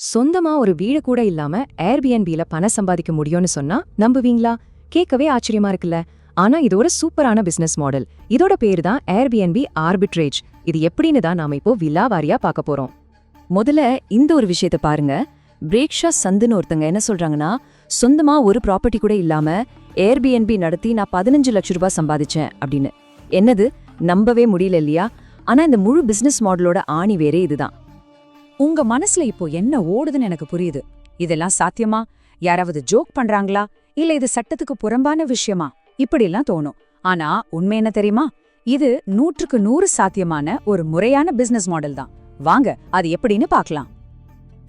சொந்தமா ஒரு வீடு கூட இல்லாம ஏர்பிஎன்பில பணம் சம்பாதிக்க முடியும்னு சொன்னா நம்புவீங்களா? கேட்கவே ஆச்சரியமா இருக்குல்ல. ஆனா இது ஒரு சூப்பரான பிசினஸ் மாடல். இதோட பேரு தான் ஏர்பிஎன்பி ஆர்பிட்ரேஜ். இது எப்படின்னு தான் நாம இப்போ விலாவாரியா பார்க்க போறோம். முதல்ல இந்த ஒரு விஷயத்தை பாருங்க. பிரேக்ஷா சந்துன்னு ஒருத்தங்க என்ன சொல்றாங்கன்னா, சொந்தமா ஒரு ப்ராப்பர்ட்டி கூட இல்லாம ஏர்பிஎன்பி நடத்தி நான் 15 லட்சம் ரூபாய் சம்பாதிச்சேன் அப்படின்னு. என்னது, நம்பவே முடியல இல்லையா? ஆனா இந்த முழு பிசினஸ் மாடலோட ஆணி வேறே இதுதான். உங்க மனசுல இப்போ என்ன ஓடுதுன்னு எனக்கு புரியுது. இதெல்லாம் சாத்தியமா? யாராவது ஜோக் பண்றாங்களா? இல்ல இது சட்டத்துக்கு புறம்பான விஷயமா? இப்படிலாம் தோணும். ஆனா உண்மை என்ன தெரியுமா? இது 100க்கு 100 சாத்தியமான ஒரு முறையான பிசினஸ் மாடல் தான். வாங்க அது எப்படின்னு பார்க்கலாம்.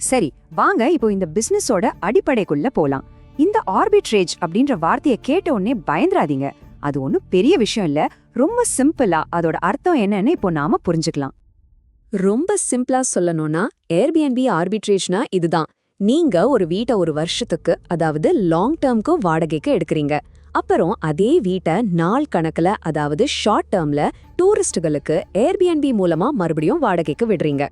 சரி, வாங்க இப்போ இந்த பிசினஸோட அடிப்படைக்குள்ள போலாம். இந்த ஆர்பிட்ரேஜ் அப்படின்ற வார்த்தையை கேட்ட உடனே பயந்துராதீங்க. அது ஒன்றும் பெரிய விஷயம் இல்ல. ரொம்ப சிம்பிளா அதோட அர்த்தம் என்னன்னு இப்போ நாம புரிஞ்சுக்கலாம். ரொம்ப சிம்பிளா சொல்லணும்னா ஏர்பிஎன்பி ஆர்பிட்ரேஜ்னா இதுதான். நீங்க ஒரு வீட்டை ஒரு வருஷத்துக்கு, அதாவது லாங் டேர்ம்க்கு வாடகைக்கு எடுக்கிறீங்க. அப்புறம் அதே வீட்டை நாள் கணக்குல, அதாவது ஷார்ட் டேர்ம்ல டூரிஸ்டுகளுக்கு ஏர்பிஎன்பி மூலமா மறுபடியும் வாடகைக்கு விடுறீங்க.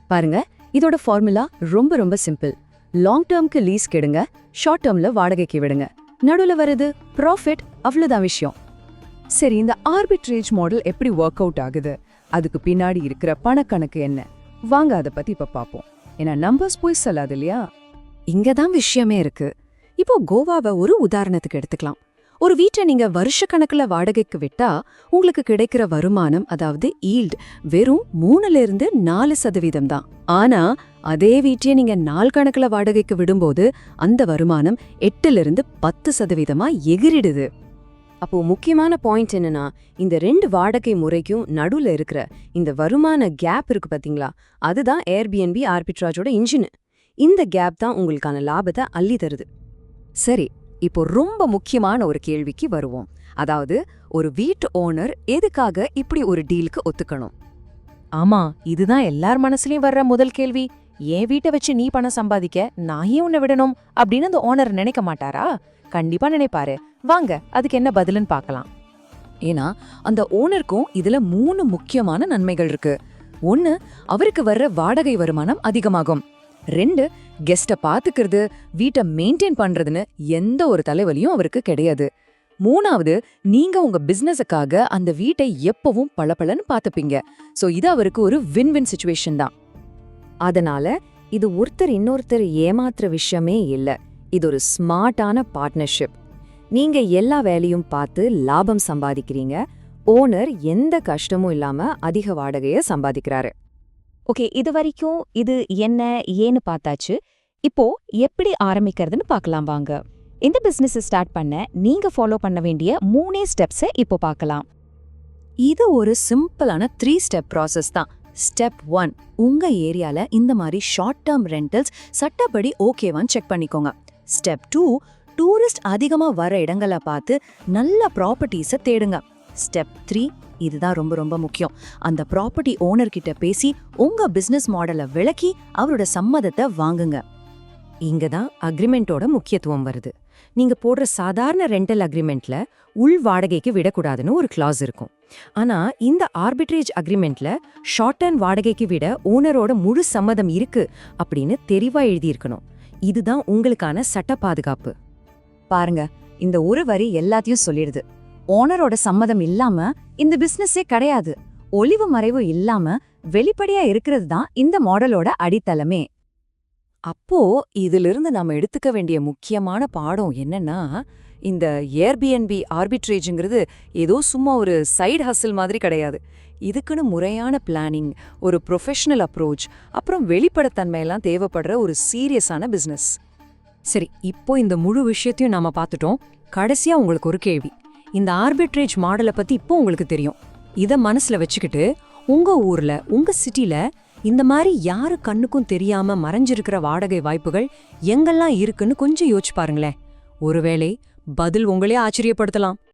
பாருங்க, இதோட ஃபார்முலா ரொம்ப ரொம்ப சிம்பிள். லாங் டேர்ம்க்கு லீஸ் கெடுங்க, ஷார்ட் டேர்ம்ல வாடகைக்கு விடுங்க. நடுவுல வருது ப்ராஃபிட், அவ்வளவுதான் விஷயம். சரி, இந்த ஆர்பிட்ரேஜ் மாடல் எப்படி ஒர்க் அவுட் ஆகுது? அதுக்கு பின்னாடி இருக்கிற பணக்கணக்கு என்ன? வாங்க அதை பத்தி இப்ப பாப்போம். ஏன்னா நம்பர்ஸ் போய் சொல்லாது இல்லையா? இங்கதான் விஷயமே இருக்கு. இப்போ கோவாவை ஒரு உதாரணத்துக்கு எடுத்துக்கலாம். ஒரு வீட்டை நீங்க வருஷக்கணக்குல வாடகைக்கு விட்டா உங்களுக்கு கிடைக்கிற வருமானம், அதாவது ஈல்ட், வெறும் 3-4% தான். ஆனா அதே வீட்டையே நீங்க நாள் கணக்குல வாடகைக்கு விடும்போது அந்த வருமானம் 8-10% எகிரிடுது. அப்போ முக்கியமான பாயிண்ட் என்னன்னா, இந்த 2 வாடகை முறைக்கும் நடுவுல இருக்கிற இந்த வருமான கேப் இருக்கு பாத்தீங்களா, அதுதான் ஏர்பிஎன்பி ஆர்பிட்ராஜோட இன்ஜின். இந்த கேப் தான் உங்களுக்கான லாபத்தை அள்ளி தருது. சரி, இப்போ ரொம்ப முக்கியமான ஒரு கேள்விக்கு வருவோம். அதாவது, ஒரு வீட்டு ஓனர் எதுக்காக இப்படி ஒரு டீலுக்கு ஒத்துக்கணும்? ஆமா, இதுதான் எல்லார் மனசுலயும் வர்ற முதல் கேள்வி. என் வீட்டை வச்சு நீ பணம் சம்பாதிக்க நான் ஏன் உன்னை விடணும் அப்படின்னு அந்த ஓனர் நினைக்க மாட்டாரா? கண்டிப்பா நினைப்பாரு. வாங்க அதுக்கு என்ன பதிலுன்னு பார்க்கலாம். ஏன்னா அந்த ஓனருக்கும் இதுல 3 முக்கியமான நன்மைகள் இருக்கு. 1, அவருக்கு வர்ற வாடகை வருமானம் அதிகமாகும். 2, கெஸ்ட பாத்துக்கிறது, வீட்டை மெயின்டைன் பண்றதுன்னு எந்த ஒரு தலைவலியும் அவருக்கு கிடையாது. 3வது, நீங்க உங்க பிசினஸுக்காக அந்த வீட்டை எப்பவும் பளபளன்னு பாத்துப்பீங்க. சோ இது அவருக்கு ஒரு வின்-வின் சிச்சுவேஷன் தான். அதனால இது ஒருத்தர் இன்னொருத்தர் ஏமாத்துற விஷயமே இல்ல. இது ஒரு ஸ்மார்ட்டான பார்ட்னர்ஷிப். நீங்க எல்லா வேலையும் பார்த்து லாபம் சம்பாதிக்கிறீங்க. ஓனர் எந்த கஷ்டமும் இல்லாம அதிக வாடகைய சம்பாதிக்கிறாரு. ஓகே, இது வரைக்கும் இது என்ன ஏன்னு பார்த்தாச்சு. இப்போ எப்படி ஆரம்பிக்கிறதுன்னு பார்க்கலாம் வாங்க. இந்த பிசினஸ் ஸ்டார்ட் பண்ண நீங்க ஃபாலோ பண்ண வேண்டிய 3 ஸ்டெப்ஸை இப்போ பார்க்கலாம். இது ஒரு சிம்பிளான 3 ஸ்டெப் ப்ராசஸ் தான். ஸ்டெப் 1, உங்க ஏரியால இந்த மாதிரி ஷார்ட் டேர்ம் ரெண்டல்ஸ் சட்டப்படி ஓகேவான்னு செக் பண்ணிக்கோங்க. ஸ்டெப் 2, டூரிஸ்ட் அதிகமா வர இடங்களை பார்த்து நல்ல ப்ராப்பர்ட்டிஸை தேடுங்க. ஸ்டெப் 3, இதுதான் ரொம்ப ரொம்ப முக்கியம். அந்த ப்ராப்பர்ட்டி ஓனர் கிட்ட பேசி உங்க பிசினஸ் மாடலை விளக்கி அவரோட சம்மதத்தை வாங்குங்க. இங்க தான் அக்ரிமெண்டோட முக்கியத்துவம் வருது. நீங்க போடுற சாதாரண ரெண்டல் அக்ரிமெண்ட்ல உள் வாடகைக்கு விடக்கூடாதுன்னு ஒரு கிளாஸ் இருக்கும். ஆனா இந்த ஆர்பிட்ரேஜ் அக்ரிமெண்ட்ல ஷார்ட் டர்ம் வாடகைக்கு விட ஓனரோட முழு சம்மதம் இருக்கு அப்படின்னு தெளிவா எழுதியிருக்கணும். இதுதான் உங்களுக்கான சட்ட பாதுகாப்பு. பாருங்க, இந்த ஒரு வரி எல்லாத்தையும் சொல்லிடுது. ஓனரோட சம்மதம் இல்லாம இந்த பிசினஸே கிடையாது. ஒளிவு மறைவு இல்லாம வெளிப்படையா இருக்கிறது தான் இந்த மாடலோட அடித்தளமே. அப்போ இதிலிருந்து நாம எடுத்துக்க வேண்டிய முக்கியமான பாடம் என்னன்னா, இந்த ஏர்பிஎன்பி ஆர்பிட்ரேஜ்ங்கிறது ஏதோ சும்மா ஒரு சைடு ஹசில் மாதிரி கிடையாது. இதுக்குன்னு முறையான பிளானிங், ஒரு ப்ரொஃபஷனல் அப்ரோச், அப்புறம் வெளிப்படைத்தன்மையெல்லாம் தேவைப்படுற ஒரு சீரியஸான பிசினஸ். சரி, இப்போ இந்த முழு விஷயத்தையும் நாம பார்த்துட்டோம். கடைசியா உங்களுக்கு ஒரு கேள்வி. இந்த ஆர்பிட்ரேஜ் மாடலை பத்தி இப்போ உங்களுக்கு தெரியும். இத மனசுல வச்சுக்கிட்டு உங்க ஊர்ல, உங்க சிட்டில இந்த மாதிரி யாரு கண்ணுக்கும் தெரியாம மறைஞ்சிருக்கிற வாடகை வாய்ப்புகள் எங்கெல்லாம் இருக்குன்னு கொஞ்சம் யோசிச்சு பாருங்களேன். ஒருவேளை பதில் உங்களே ஆச்சரியப்படுத்தலாம்.